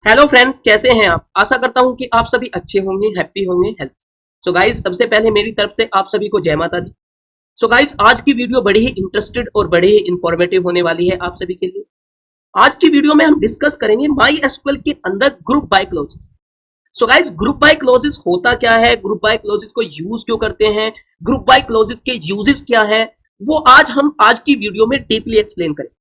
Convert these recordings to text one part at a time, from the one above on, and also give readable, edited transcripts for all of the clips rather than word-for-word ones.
Hello friends, कैसे हैं आप। आशा करता हूं कि आप सभी अच्छे होंगे, हैप्पी होंगे, हेल्थी। सो गाइस, सबसे पहले मेरी तरफ से आप सभी को जय माता दी। सो गाइस, आज की वीडियो बड़ी ही इंटरेस्टेड और बड़ी ही इंफॉर्मेटिव होने वाली है आप सभी के लिए। आज की वीडियो में हम डिस्कस करेंगे माई एसक्यूएल के अंदर group by clauses. So guys, group by clauses होता क्या है, ग्रुप बाय क्लोजेस को यूज क्यों करते हैं, ग्रुप बाय क्लोजेस के यूजेस क्या है, वो आज हम आज की वीडियो में डीपली एक्सप्लेन करेंगे।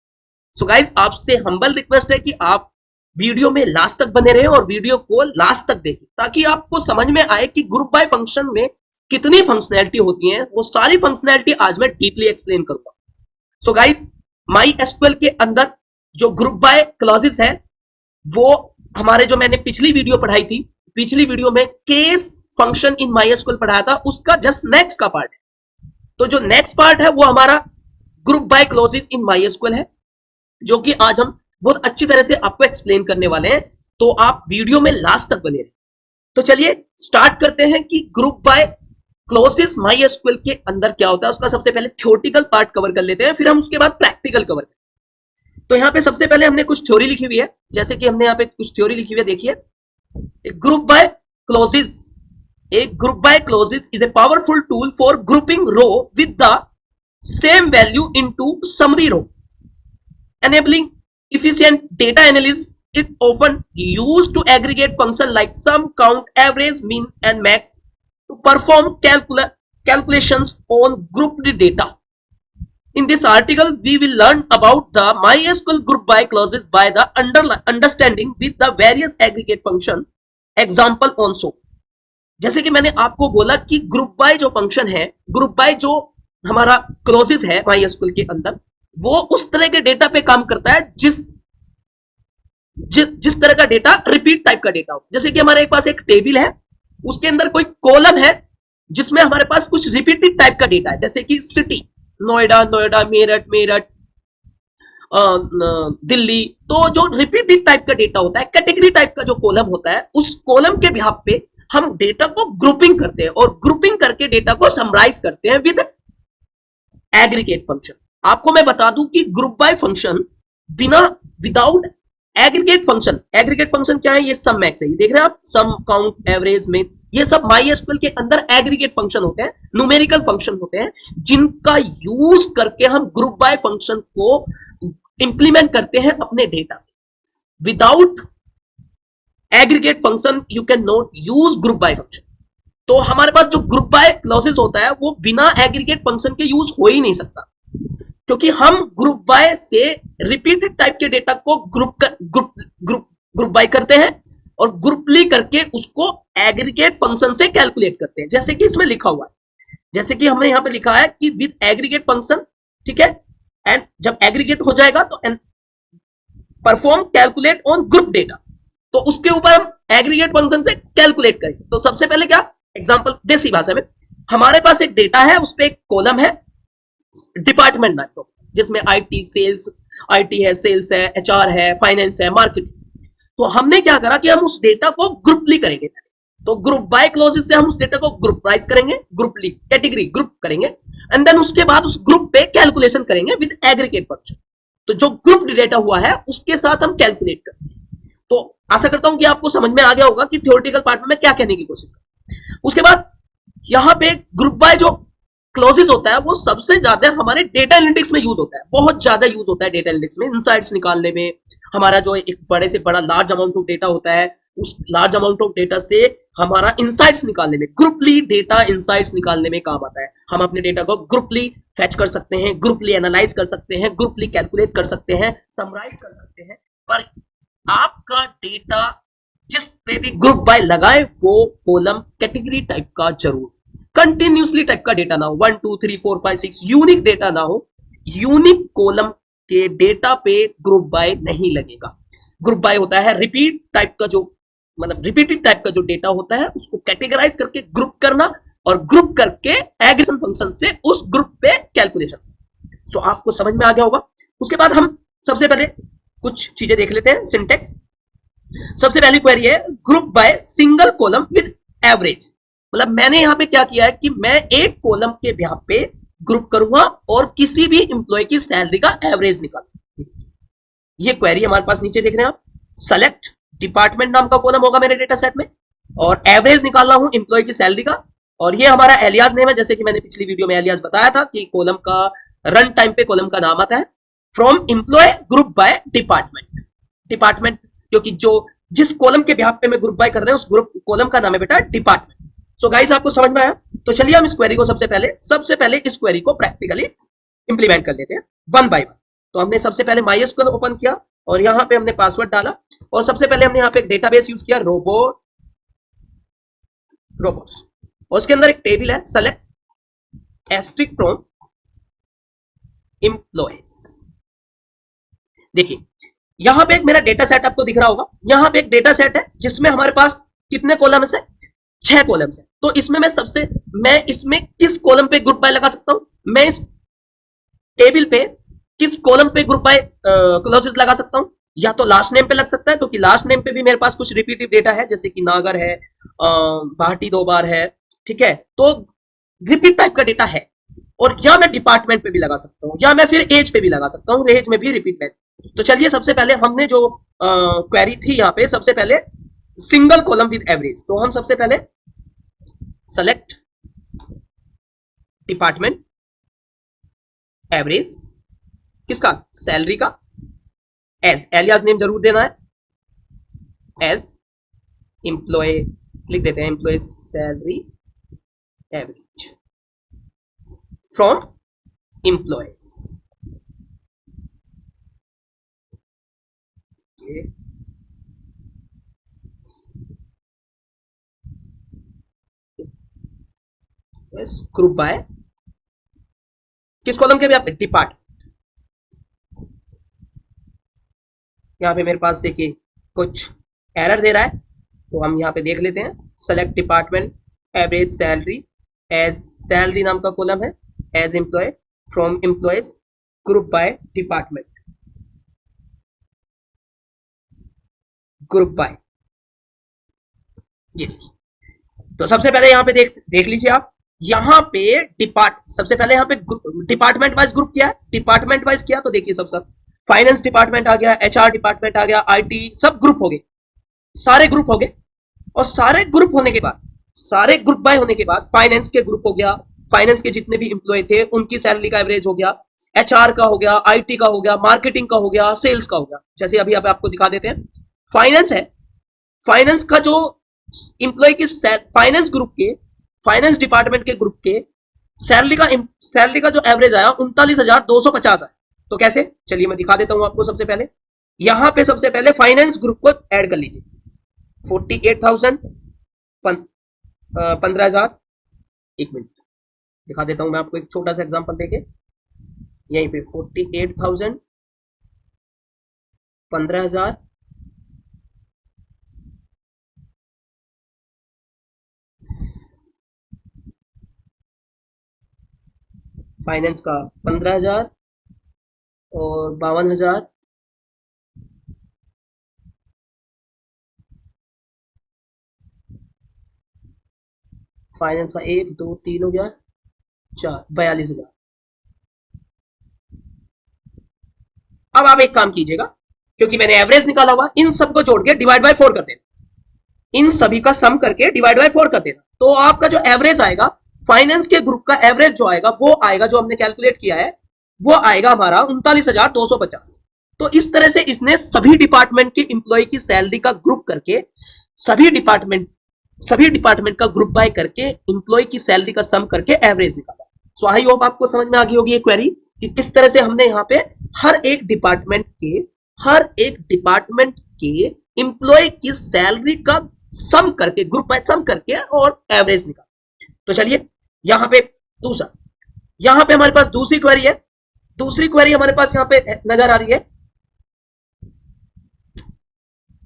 सो गाइस, आपसे हम्बल रिक्वेस्ट है कि आप वीडियो में लास्ट तक बने रहे और वीडियो को लास्ट तक देखें, ताकि आपको समझ में आए कि ग्रुप बाय फंक्शन में कितनी फंक्शनैलिटी होती है। वो सारी फंक्शनैलिटी आज मैं डीपली एक्सप्लेन करूंगा। सो गाइस, माई एसक्यूएल के अंदर जो ग्रुप बाय क्लॉजेस है, वो हमारे जो मैंने पिछली वीडियो पढ़ाई थी, पिछली वीडियो में case function in my SQL पढ़ाया था, उसका जस्ट नेक्स्ट का पार्ट है। तो जो नेक्स्ट पार्ट है वो हमारा group by clauses in my SQL है, जो कि आज हम बहुत अच्छी तरह से आपको एक्सप्लेन करने वाले हैं। तो आप वीडियो में लास्ट तक बने रहे। तो चलिए स्टार्ट करते हैं कि group by clauses MySQL के अंदर क्या होता है। उसका सबसे पहले थ्योरेटिकल पार्ट कवर कर लेते हैं, फिर हम उसके बाद प्रैक्टिकल कवर करें। तो यहां पे सबसे पहले हमने कुछ थ्योरी लिखी हुई है, जैसे कि हमने यहाँ पे कुछ थ्योरी लिखी हुई है। देखिए, ग्रुप बाय क्लोजेस, एक group by clauses is a powerful tool for grouping row with the same value into summary row, enabling efficient data analysis. It often used to aggregate function like sum, count, average, mean and max to perform calculations on grouped data. In this article we will learn about the MySQL group by clauses by the understanding with the various aggregate function example also. जैसे कि मैंने आपको बोला कि group bye जो function है, group bye जो हमारा क्लोजेस है MySQL के अंदर, वो उस तरह के डेटा पे काम करता है जिस तरह का डेटा रिपीट टाइप का डेटा हो। जैसे कि हमारे पास एक टेबल है, उसके अंदर कोई कॉलम है जिसमें हमारे पास कुछ रिपीटेड टाइप का डेटा है, जैसे कि सिटी, नोएडा नोएडा, मेरठ मेरठ, दिल्ली। तो जो रिपीटेड टाइप का डेटा होता है, कैटेगरी टाइप का जो कॉलम होता है, उस कॉलम के बिहाफ पे हम डेटा को ग्रुपिंग करते हैं और ग्रुपिंग करके डेटा को समराइज करते हैं विद एग्रीगेट फंक्शन। आपको मैं बता दूं कि group bye function without aggregate function क्या है, ये सम मैक्स है। ये देख रहे हैं आप, सम, काउंट, एवरेज, में ये सब माई एसक्यूएल के अंदर एग्रीगेट फंक्शन होते हैं, न्यूमेरिकल फंक्शन होते हैं, जिनका यूज करके हम ग्रुप बाय फंक्शन को इंप्लीमेंट करते हैं अपने डेटा पे। Without aggregate function you can not use group by function. तो हमारे पास जो ग्रुप बाय क्लॉजेस होता है, वो बिना एग्रीगेट फंक्शन के यूज हो ही नहीं सकता, क्योंकि हम ग्रुप बाय से रिपीटेड टाइप के डेटा को ग्रुप बाय करते हैं और ग्रुपली करके उसको एग्रीगेट फंक्शन से कैलकुलेट करते हैं, जैसे कि इसमें लिखा हुआ है। जैसे कि हमने यहां पे लिखा है कि विद एग्रीगेट फंक्शन, ठीक है, एंड जब एग्रीगेट हो जाएगा तो perform calculate on group data, तो उसके ऊपर हम एग्रीगेट फंक्शन से कैलकुलेट करेंगे। तो सबसे पहले क्या, एग्जांपल देसी भाषा में, हमारे पास एक डेटा है, उस पर एक कॉलम है डिपार्टमेंट नाम, जिसमें आईटी सेल्स, आईटी है, सेल्स है, एचआर है, फाइनेंस है, मार्केटिंग। तो हमने क्या करा कि हम उस डेटा को ग्रुपली करेंगे। तो ग्रुप बाय क्लोजेस से हम उस डेटा को ग्रुपराइज करेंगे, ग्रुपली कैटेगरी ग्रुप करेंगे, एंड देन उसके बाद उस ग्रुप पे कैलकुलेशन करेंगे विद एग्रीगेट फंक्शन। तो जो ग्रुप डेटा हुआ है उसके साथ हम कैलकुलेट करेंगे। तो आशा करता हूं कि आपको समझ में आ गया होगा कि थ्योरेटिकल पार्ट में मैं क्या कहने की कोशिश कर। उसके बाद यहां पे ग्रुप बाय जो क्लोजेस होता है, वो सबसे ज्यादा हमारे डेटा एनालिटिक्स में यूज होता है, बहुत ज्यादा यूज होता है डेटा एनालिटिक्स में, इनसाइट्स निकालने में। हमारा जो एक बड़े से बड़ा लार्ज अमाउंट ऑफ डेटा होता है, उस लार्ज अमाउंट ऑफ डेटा से हमारा इनसाइट्स निकालने में, ग्रुपली डेटा इनसाइट्स निकालने में काम आता है। हम अपने डेटा को ग्रुपली फैच कर सकते हैं, ग्रुपली एनालाइज कर सकते हैं, ग्रुपली कैलकुलेट कर सकते हैं, समराइज कर सकते हैं। पर आपका डेटा जिस पे भी ग्रुप बाय लगाए, वो कॉलम कैटेगरी टाइप का जरूर, कंटिन्यूसली टाइप का डेटा ना हो, 1 2 3 4 5 6 यूनिक डेटा ना हो। यूनिक कॉलम के डेटा पे ग्रुप बाय नहीं लगेगा। ग्रुप बाय होता है रिपीट टाइप का, जो मतलब रिपीटेड टाइप का जो डेटा होता है, उसको कैटेगराइज करके ग्रुप करना और ग्रुप करके एग्रीगेशन फंक्शन से उस ग्रुप पे कैलकुलेशन। सो आपको समझ में आ गया होगा। उसके बाद हम सबसे पहले कुछ चीजें देख लेते हैं, सिंटेक्स। सबसे पहली क्वेरी है group by single column with average. मतलब मैंने यहां पे क्या किया है कि मैं एक कॉलम के बिहाफ पे ग्रुप करूंगा और किसी भी एम्प्लॉय की सैलरी का एवरेज निकालूंगा। ये क्वेरी हमारे पास नीचे देख रहे हैं आप। सेलेक्ट डिपार्टमेंट नाम का कॉलम होगा मेरे डेटा सेट में, और एवरेज निकाल रहा हूं एम्प्लॉय की सैलरी का, और ये हमारा एलियास नेम है, जैसे कि मैंने पिछली वीडियो में एलियास बताया था कि कॉलम का रन टाइम पे कॉलम का नाम आता है from employ group by department. Department क्योंकि जो जिस कॉलम के बिहाफ पे मैं ग्रुप बाय कर रहे हैं उस ग्रुप कॉलम का नाम है बेटा डिपार्टमेंट। सो गाइस आपको समझ में आया? तो चलिए हम इस क्वेरी को सबसे पहले इस क्वेरी को प्रैक्टिकली इंप्लीमेंट कर लेते हैं वन बाय वन। तो हमने सबसे पहले MySQL ओपन किया और यहां पे हमने पासवर्ड डाला, और सबसे पहले हमने यहां पे एक डेटाबेस यूज किया रोबोट्स, और उसके अंदर एक टेबल है सेलेक्ट एस्ट्रिक फ्रॉम एम्प्लॉयज। देखिए यहां पे एक मेरा डेटा सेट आपको दिख रहा होगा, यहां पे एक डेटा सेट है जिसमें हमारे पास कितने कॉलम्स है? 6 कॉलम्स है। तो इसमें मैं इसमें किस कॉलम पे ग्रुप बाय लगा सकता हूं? मैं इस टेबल पे किस कॉलम पे ग्रुप बाय क्लॉजेस लगा सकता हूं? या तो लास्ट नेम पे लग सकता है, क्योंकि लास्ट नेम पे भी मेरे पास कुछ रिपीटिव डेटा है, जैसे कि नागर है, भाटी 2 बार है, ठीक है, तो रिपीट टाइप का डेटा है। और या मैं डिपार्टमेंट पे भी लगा सकता हूं, या मैं फिर एज पे भी लगा सकता हूं, एज में भी रिपीट में। तो चलिए सबसे पहले हमने जो क्वेरी थी यहाँ पे, सबसे पहले सिंगल कॉलम विद एवरेज, तो हम सबसे पहले सेलेक्ट डिपार्टमेंट एवरेज किसका? सैलरी का, एज एलियास नेम जरूर देना है, एज एम्प्लॉय लिख देते हैं, employee salary average from employees. Group by किस कॉलम के भी आप डिपार्ट, यहां पे मेरे पास देखिए कुछ एरर दे रहा है, तो हम यहां पे देख लेते हैं। Select department average salary, as salary नाम का कॉलम है, as employee from employees group by department, group by, ये तो सबसे पहले यहां पे देख लीजिए आप, यहां पे सबसे पहले यहां पे डिपार्टमेंट वाइज ग्रुप किया है, डिपार्टमेंट वाइज किया, तो देखिए सब फाइनेंस डिपार्टमेंट आ गया, HR डिपार्टमेंट आ गया, IT सब ग्रुप हो गए, सारे ग्रुप हो गए। और सारे ग्रुप होने के बाद, सारे ग्रुप बाय होने के बाद फाइनेंस के ग्रुप हो गया, फाइनेंस के जितने भी एम्प्लॉय थे उनकी सैलरी का एवरेज हो गया, HR का हो गया, IT का हो गया, मार्केटिंग का हो गया, सेल्स का हो गया। जैसे अभी आपको दिखा देते हैं, फाइनेंस है, फाइनेंस का जो एम्प्लॉय की फाइनेंस ग्रुप के, फाइनेंस डिपार्टमेंट के ग्रुप के सैलरी का जो एवरेज आया 39,250 है। तो कैसे? चलिए मैं दिखा देता हूं आपको। सबसे पहले यहां पे सबसे पहले फाइनेंस ग्रुप को ऐड कर लीजिए, 48,000 15,000, एक मिनट दिखा देता हूं मैं आपको एक छोटा सा एग्जांपल देके, यहीं पे 48,000 15,000 फाइनेंस का 15,000 और 52,000 फाइनेंस का 1 2 3 हो गया 4, 42,000। अब आप एक काम कीजिएगा, क्योंकि मैंने एवरेज निकाला हुआ, इन सबको जोड़ के डिवाइड बाय 4 कर देना, इन सभी का सम करके डिवाइड बाय 4 कर देना, तो आपका जो एवरेज आएगा फाइनेंस के ग्रुप का एवरेज जो आएगा वो आएगा, जो हमने कैलकुलेट किया है वो आएगा हमारा 39,250। तो इस तरह से इसने सभी डिपार्टमेंट के एम्प्लॉय की सैलरी का ग्रुप करके, सभी डिपार्टमेंट का ग्रुप बाय करके एम्प्लॉय की सैलरी का सम करके एवरेज निकाला। सो आई होप आपको समझ में आ गई होगी ये क्वेरी कि किस तरह से हमने यहाँ पे हर एक डिपार्टमेंट के एम्प्लॉय की सैलरी का सम करके, ग्रुप बाय सम करके और एवरेज निकाला। तो चलिए यहाँ पे दूसरा, यहाँ पे हमारे पास दूसरी क्वेरी है, दूसरी क्वेरी हमारे पास यहाँ पे नजर आ रही है,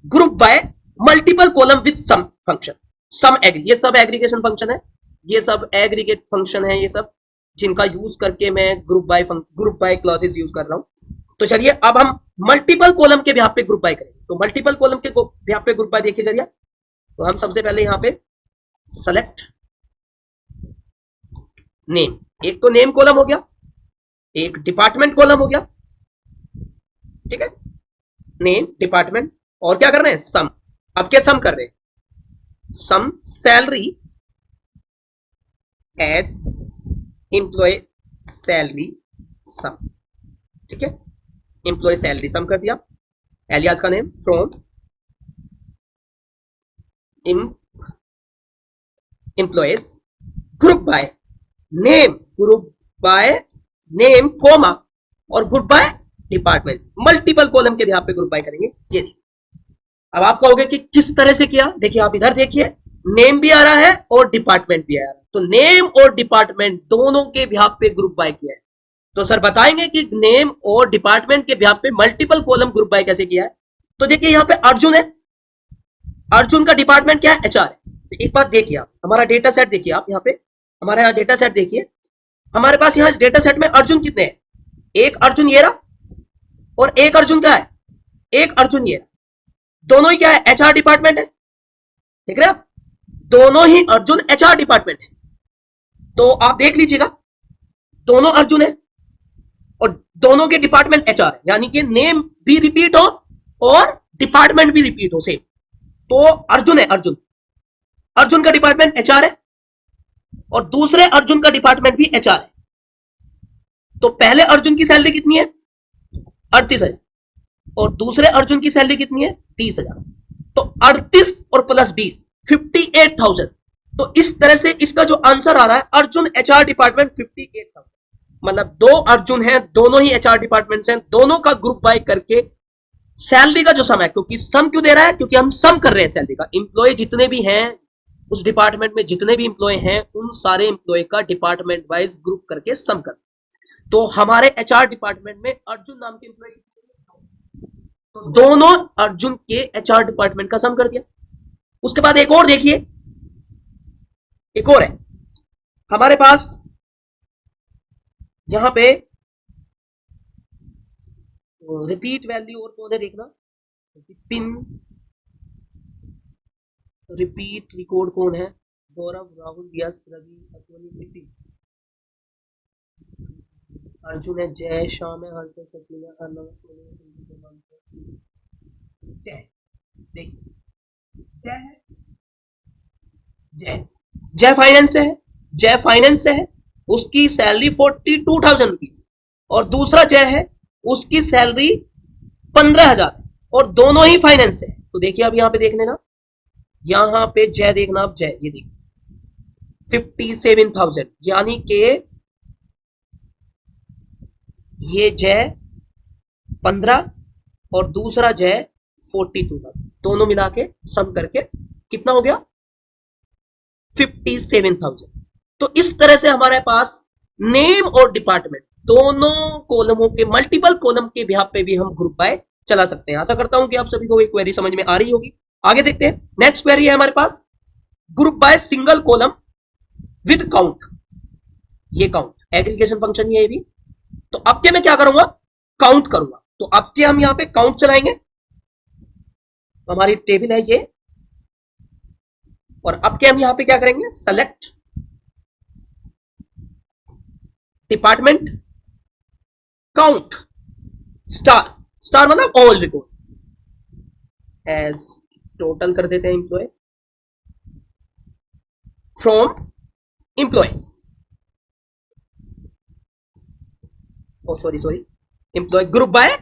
group by multiple column with sum function, sum एग्री, ये सब एग्रीगेशन फंक्शन है, ये सब एग्रीगेट फंक्शन है, ये सब जिनका यूज करके मैं ग्रुप बाय क्लॉसेस यूज कर रहा हूं। तो चलिए अब हम मल्टीपल कॉलम के बिहाफ पे ग्रुप बाय करेंगे। तो मल्टीपल कॉलम के बिहाफ पे ग्रुप बाय देखिए जरिए, तो हम सबसे पहले यहां पे सेलेक्ट नेम, एक तो नेम कॉलम हो गया, एक डिपार्टमेंट कॉलम हो गया, ठीक है, नेम डिपार्टमेंट, और क्या करना है? सम। अब क्या सम कर रहे हैं, sum salary as employee salary sum, ठीक है, एम्प्लॉय सैलरी सम कर दिया, एलियास का name from employees group by name, group by name comma और group by department, multiple column के यहाँ पे ग्रुप बाय करेंगे। ये देखिए, अब आप कहोगे कि किस तरह से किया, देखिए आप इधर देखिए, नेम भी आ रहा है और डिपार्टमेंट भी आ रहा है, तो नेम और डिपार्टमेंट दोनों के बिहाफ पे ग्रुप बाय किया है। तो सर बताएंगे कि नेम और डिपार्टमेंट के बिहाफ पे मल्टीपल कॉलम ग्रुप बाय कैसे किया है। तो देखिए यहाँ पे अर्जुन है, अर्जुन का डिपार्टमेंट क्या है, एचआर है। तो एक बात देखिए, आप हमारा डेटा सेट देखिए, आप यहाँ पे हमारा यहाँ डेटा सेट देखिए, हमारे पास यहाँ इस डेटा सेट में अर्जुन कितने हैं, एक अर्जुन ये रहा और एक अर्जुन क्या है, एक अर्जुन ये रहा, दोनों ही क्या है, एचआर डिपार्टमेंट है, देख रहे हैं आप, दोनों ही अर्जुन एचआर डिपार्टमेंट है। तो आप देख लीजिएगा, दोनों अर्जुन है और दोनों के डिपार्टमेंट एचआर है, यानी कि नेम भी रिपीट हो और डिपार्टमेंट भी रिपीट हो सेम। तो अर्जुन है, अर्जुन, अर्जुन का डिपार्टमेंट एचआर है और दूसरे अर्जुन का डिपार्टमेंट भी एचआर है। तो पहले अर्जुन की सैलरी कितनी है, 38,000 और दूसरे अर्जुन की सैलरी कितनी है, 20,000। तो 38 और प्लस 20 58,000। तो इस तरह से इसका जो आंसर आ रहा है, अर्जुन एचआर डिपार्टमेंट 58,000, मतलब दो अर्जुन हैं, दोनों ही एचआर डिपार्टमेंट्स हैं, दोनों का ग्रुप बाय करके सैलरी का जो सम है, क्योंकि सम क्यों दे रहा है, क्योंकि हम सम कर रहे हैं सैलरी का, इंप्लॉय जितने भी हैं उस डिपार्टमेंट में जितने भी इंप्लॉय हैं उन सारे इंप्लॉय का डिपार्टमेंट वाइज ग्रुप करके सम कर। तो हमारे एचआर डिपार्टमेंट में अर्जुन नाम के इंप्लॉय, तो दोनों अर्जुन के एचआर डिपार्टमेंट का सम कर दिया। उसके बाद एक और देखिए, एक और है हमारे पास यहां पे रिपीट वैल्यू और कौन है देखना, पिन रिपीट रिकॉर्ड कौन है, गौरव, राहुल, यश, रवि, अश्विनी, रिपीट, अर्जुन है, जय, श्याम है, हर्षद, सचिन है, अर्णव, जय, देखिए जय है, जय, जय फाइनेंस से है, जय फाइनेंस से है, उसकी सैलरी 42,000 रुपीज और दूसरा जय है उसकी सैलरी 15,000 है और दोनों ही फाइनेंस से है। तो देखिए अब यहां पे देख लेना, यहां पे जय देखना, आप जय ये देखिए 57,000, यानी कि ये जय 15 और दूसरा जय 42,000, दोनों मिला के सम करके कितना हो गया, 57,000। तो इस तरह से हमारे पास नेम और डिपार्टमेंट दोनों कॉलमों के मल्टीपल कॉलम के बिहाफ पे भी हम ग्रुप बाय चला सकते हैं। आशा करता हूं कि आप सभी को एक क्वेरी समझ में आ रही होगी। आगे देखते हैं, नेक्स्ट क्वेरी है हमारे पास, group by single column with count, ये काउंट एग्रीगेशन फंक्शन ये भी। तो अब के मैं क्या करूंगा, काउंट करूंगा। तो अब के हम यहां पे काउंट चलाएंगे, हमारी टेबल है ये, और अब के हम यहां पे क्या करेंगे, select department count star, star मतलब ऑल रिकॉर्ड एज टोटल कर देते हैं employee from employees, oh sorry employee group by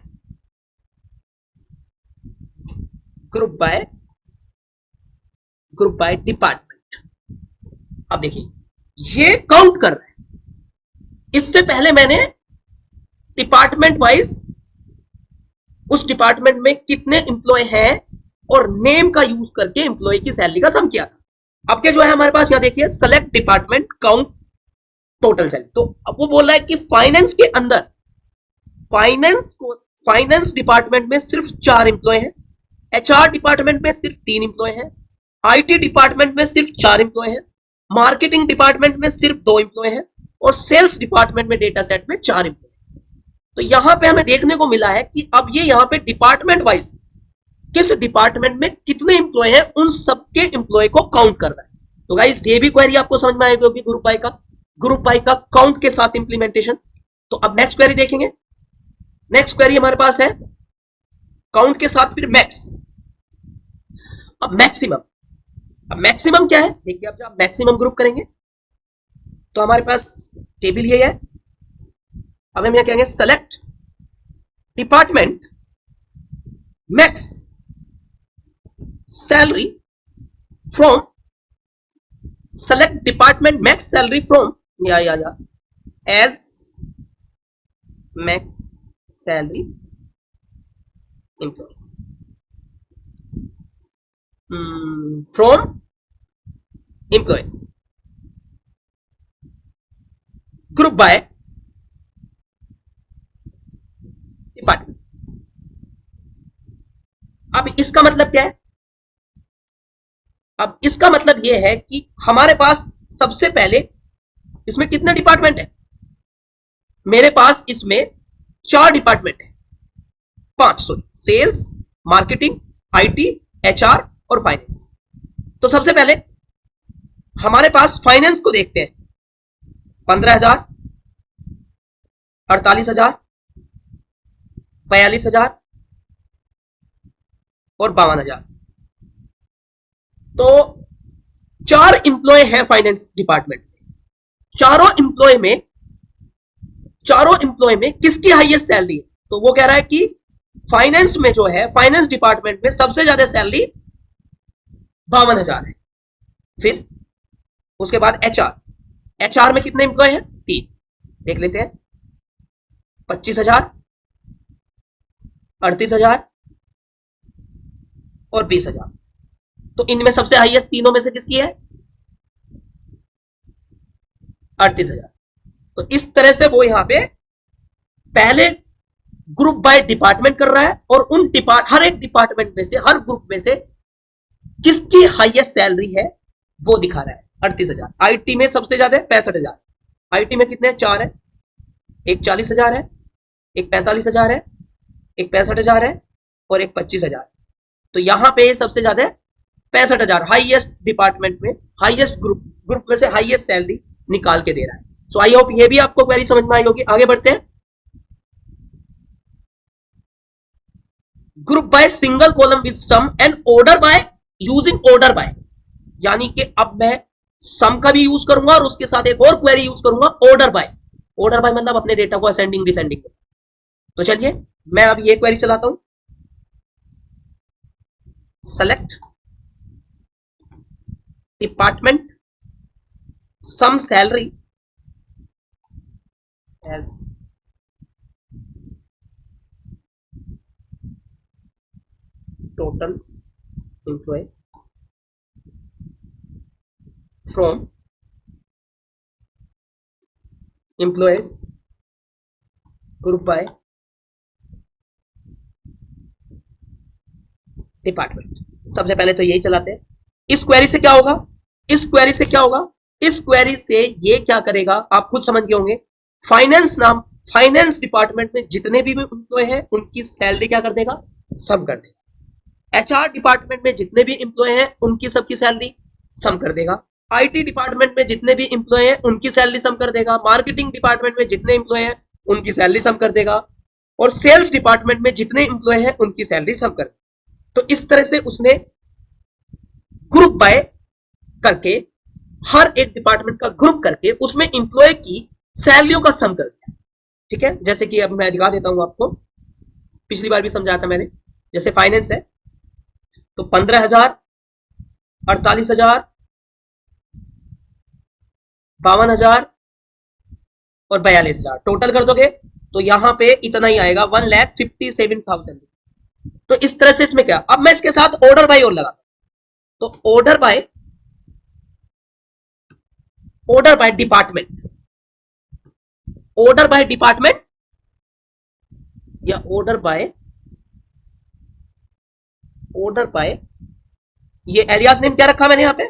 department. अब देखिए ये काउंट कर रहा है, इससे पहले मैंने डिपार्टमेंट वाइज उस डिपार्टमेंट में कितने एम्प्लॉय हैं और नेम का यूज करके एम्प्लॉय की सैलरी का सम किया था। अब क्या जो है हमारे पास यहां देखिए, select department count total salary. तो अब वो बोल रहा है कि फाइनेंस के अंदर फाइनेंस डिपार्टमेंट में सिर्फ 4 एम्प्लॉय हैं, एचआर डिपार्टमेंट में सिर्फ 3 एम्प्लॉय हैं, आईटी डिपार्टमेंट में सिर्फ 4 एम्प्लॉय हैं, मार्केटिंग डिपार्टमेंट में सिर्फ 2 एम्प्लॉय हैं और सेल्स डिपार्टमेंट में डेटा सेट में 4 एम्प्लॉय। तो यहां पे हमें देखने को मिला है कि अब ये यहां पे डिपार्टमेंट वाइज किस डिपार्टमेंट में कितने एम्प्लॉय हैं उन सबके एम्प्लॉय को काउंट कर रहा है। तो गाइस ये भी क्वेरी आपको समझ में आएगी होगी, ग्रुप बाय का काउंट के साथ इंप्लीमेंटेशन। तो अब नेक्स्ट क्वेरी देखेंगे, नेक्स्ट क्वेरी हमारे पास है काउंट के साथ फिर मैक्स। अब मैक्सिमम क्या है देखिए, अब जब आप मैक्सिमम ग्रुप करेंगे तो हमारे पास टेबल ये है। अब हम यहां कहेंगे select department max salary from, select department max salary from या as max salary employee from employees group by department. अब इसका मतलब क्या है? अब इसका मतलब यह है कि हमारे पास सबसे पहले इसमें कितने डिपार्टमेंट है? मेरे पास इसमें 4 डिपार्टमेंट है, 5 sorry, sales, marketing, IT, HR और फाइनेंस। तो सबसे पहले हमारे पास फाइनेंस को देखते हैं। 15,000, 48,000, 42,000 और 52,000। तो 4 इंप्लॉय है फाइनेंस डिपार्टमेंट में। चारों इंप्लॉय में किसकी हाईएस्ट सैलरी है? तो वो कह रहा है कि फाइनेंस में जो है, फाइनेंस डिपार्टमेंट में सबसे ज्यादा सैलरी 52,000 है। फिर उसके बाद एचआर में कितने इंप्लॉय हैं? 3, देख लेते हैं। 25,000, 38,000 और 20,000। तो इनमें सबसे हाईएस्ट तीनों में से किसकी है? 38,000। तो इस तरह से वो यहां पे पहले ग्रुप बाय डिपार्टमेंट कर रहा है और हर एक डिपार्टमेंट में से, हर ग्रुप में से किसकी हाईएस्ट सैलरी है वो दिखा रहा है। 38,000 आईटी में सबसे ज्यादा है, 65,000। आईटी में कितने? 4 है, एक 40,000 है, एक 45,000 है, एक 65,000 है और एक 25,000। तो यहां पे सबसे ज्यादा है 65,000, हाईएस्ट डिपार्टमेंट में, हाईएस्ट ग्रुप में से हाईएस्ट सैलरी निकाल के दे रहा है। सो आई होप ये भी आपको क्वेरी समझ में आई होगी। आगे बढ़ते हैं। Group by single column with sum and order by using order by, यानी कि अब मैं सम का भी यूज करूंगा और उसके साथ एक और क्वेरी यूज करूंगा ऑर्डर बाय। ऑर्डर बाय मतलब अपने डेटा को असेंडिंग डिसेंडिंग। तो चलिए मैं अब ये क्वेरी चलाता हूं। Select department sum salary as total employee from employees group by department. सबसे पहले तो यही चलाते हैं। इस क्वेरी से क्या होगा? इस क्वेरी से ये क्या करेगा आप खुद समझ गए होंगे। फाइनेंस डिपार्टमेंट में जितने भी एम्प्लॉय हैं उनकी सैलरी क्या कर देगा? सम कर देगा। एचआर डिपार्टमेंट में जितने भी एम्प्लॉय हैं उनकी सबकी सैलरी सम कर देगा। आईटी डिपार्टमेंट में जितने भी एम्प्लॉय हैं उनकी सैलरी सम कर देगा। मार्केटिंग डिपार्टमेंट में जितने एम्प्लॉय हैं उनकी सैलरी सम कर देगा और सेल्स डिपार्टमेंट में जितने एम्प्लॉय हैं उनकी सैलरी सम कर देगा। तो इस तरह से उसने ग्रुप बाय करके, हर एक डिपार्टमेंट का ग्रुप करके उसमें एम्प्लॉय की सैलरियों का सम कर दिया। ठीक है, जैसे कि अब मैं दिखा देता हूं आपको, पिछली बार भी समझाया था मैंने। जैसे फाइनेंस है तो 15,000, 48,000, 52,000 और 42,000 टोटल कर दोगे तो यहां पे इतना ही आएगा, 1,57,000। तो इस तरह से इसमें क्या, अब मैं इसके साथ ऑर्डर बाय और लगाता हूं। तो ऑर्डर बाय डिपार्टमेंट, या ऑर्डर बाय ये एलियास नेम क्या रखा मैंने यहां पे?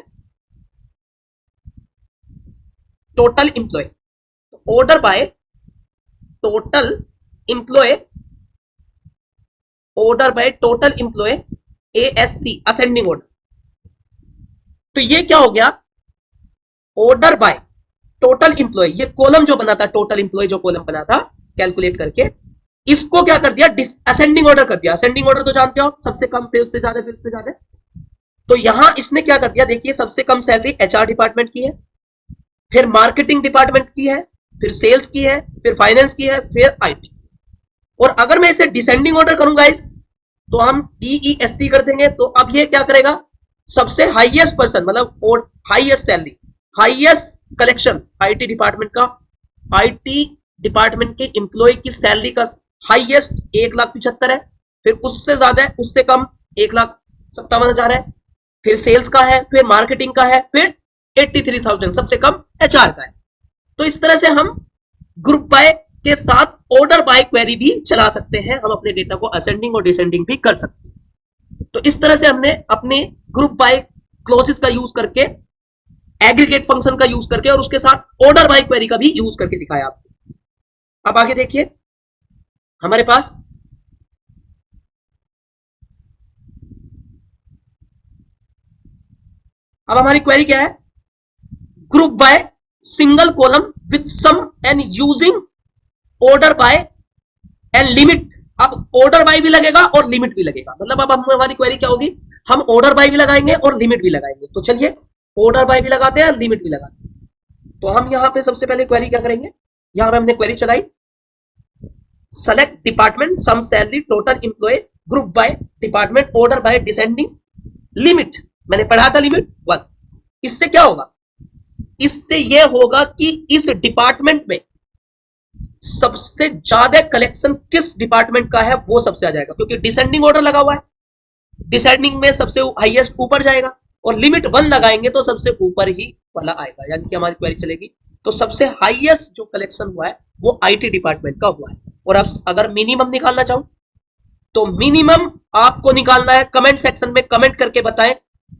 Total employee. Order by total employee, order by total employee, ASC ascending order. तो ये क्या हो गया? ऑर्डर बाय टोटल इंप्लॉय, ये कॉलम जो बना था, टोटल इंप्लॉय जो कॉलम बना था कैलकुलेट करके, इसको क्या कर दिया? असेंडिंग ऑर्डर कर दिया। असेंडिंग ऑर्डर तो जानते हो, सबसे कम फिर उससे ज्यादा, फिर उससे ज्यादा। तो यहां इसने क्या कर दिया, देखिए सबसे कम सैलरी एचआर डिपार्टमेंट की है, फिर मार्केटिंग डिपार्टमेंट की है, फिर सेल्स की है, फिर फाइनेंस की है, फिर आईटी की। और अगर मैं इसे डिसेंडिंग ऑर्डर करूंगा इस, तो हम DESC कर देंगे, तो अब ये क्या करेगा, सबसे हाईएस्ट पर्सन मतलब highest salary, highest collection IT department का, आईटी डिपार्टमेंट के एम्प्लॉय की सैलरी का हाईएस्ट 1,75,000 है, फिर उससे ज्यादा है, उससे कम 1,57,000 है, फिर सेल्स का है, फिर मार्केटिंग का है, फिर 83,000 सबसे कम एचआर का है। तो इस तरह से हम ग्रुप बाय के साथ ऑर्डर बाय क्वेरी भी चला सकते हैं, हम अपने डेटा को असेंडिंग और डिसेंडिंग भी कर सकते हैं। तो इस तरह से हमने अपने ग्रुप बाय क्लॉजेस का यूज करके, एग्रीगेट फंक्शन का यूज करके और उसके साथ ऑर्डर बाय क्वेरी का भी यूज करके दिखाया आपको। अब आगे देखिए हमारे पास अब हमारी क्वेरी क्या है, group by single column with sum and using order by and limit. अब ऑर्डर बाय भी लगेगा और लिमिट भी लगेगा, मतलब अब हमारी क्वेरी क्या होगी, हम ऑर्डर बाय भी लगाएंगे और लिमिट भी लगाएंगे। तो चलिए ऑर्डर बाय भी लगाते हैं, लिमिट भी लगाते हैं। तो हम यहां पे सबसे पहले क्वेरी क्या करेंगे, यहां पे हमने क्वेरी चलाई, select department sum salary total employee group by department order by descending limit, मैंने पढ़ा था लिमिट 1। इससे क्या होगा, इससे यह होगा कि इस डिपार्टमेंट में सबसे ज्यादा कलेक्शन किस डिपार्टमेंट का है वो सबसे आ जाएगा, क्योंकि डिसेंडिंग ऑर्डर लगा हुआ है, डिसेंडिंग में सबसे हाईएस्ट ऊपर जाएगा, और लिमिट 1 लगाएंगे तो सबसे ऊपर ही वाला आएगा, यानी कि हमारी क्वेरी चलेगी। तो सबसे हाईएस्ट जो कलेक्शन हुआ है वो आईटी डिपार्टमेंट का हुआ है। और अब अगर मिनिमम निकालना चाहूं तो मिनिमम आपको निकालना है, कमेंट सेक्शन में कमेंट करके बताएं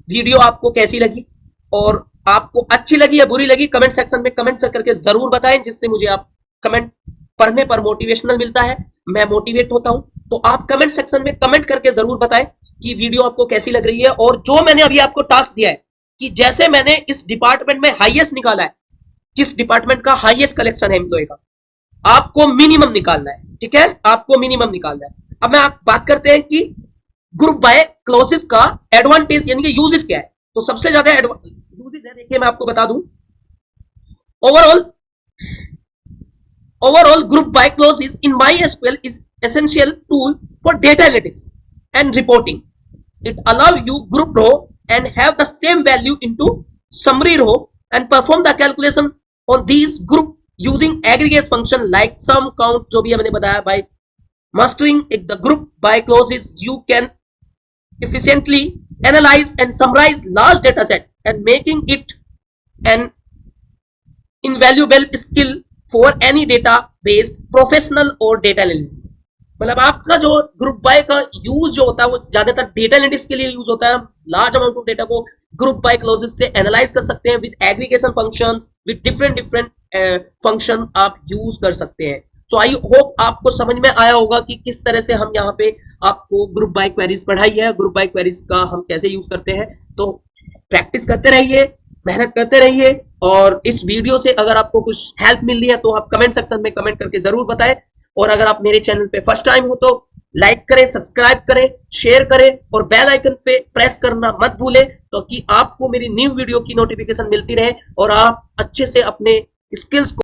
वीडियो आपको कैसी लगी, और आपको अच्छी लगी या बुरी लगी कमेंट सेक्शन में कमेंट करके जरूर बताएं, जिससे मुझे आप कमेंट पढ़ने पर मोटिवेशनल मिलता है, मैं मोटिवेट होता हूं। तो आप कमेंट सेक्शन में कमेंट करके जरूर बताएं कि वीडियो आपको कैसी लग रही है। और जो मैंने अभी आपको टास्क दिया है कि जैसे मैंने इस डिपार्टमेंट में हाईएस्ट निकाला है, किस डिपार्टमेंट का हाईएस्ट कलेक्शन है एम्प्लॉय का, आपको मिनिमम निकालना है, ठीक है, आपको मिनिमम निकालना है। अब मैं आप बात करते हैं कि ग्रुप बाय क्लॉजेस का एडवांटेज यानी कि यूजेस क्या है। तो सबसे ज्यादा यूजेस है, देखिए मैं आपको बता दूं, overall group by clauses in MySQL is essential tool for data analytics and reporting. It allow you group row and have the same value into summary row and perform the calculation on these group using aggregate function like sum, count, जो भी मैंने बताया। by mastering the group by clauses you can efficiently analyze and summarize large data set and making it an invaluable skill for any data base professional और data analysis. मतलब आपका जो group by का use जो होता है वो ज्यादातर डेटा एनालिसिस के लिए यूज होता है। लार्ज अमाउंट ऑफ डेटा को ग्रुप बाय क्लॉजेस से एनालाइज कर सकते हैं with aggregation functions, with different function आप यूज कर सकते हैं। तो आई होप आपको समझ में आया होगा कि किस तरह से हम यहाँ पे आपको ग्रुप बाय क्वेरीज पढ़ाई है, ग्रुप बाय क्वेरीज का हम कैसे यूज करते हैं। तो प्रैक्टिस करते रहिए, मेहनत करते रहिए, और इस वीडियो से अगर आपको कुछ हेल्प मिल रही है तो आप कमेंट सेक्शन में कमेंट करके जरूर बताएं। और अगर आप मेरे चैनल पे फर्स्ट टाइम हो तो लाइक करें, सब्सक्राइब करें, शेयर करें और बेल आइकन पे प्रेस करना मत भूलें, तो कि आपको मेरी न्यू वीडियो की नोटिफिकेशन मिलती रहे और आप अच्छे से अपने स्किल्स को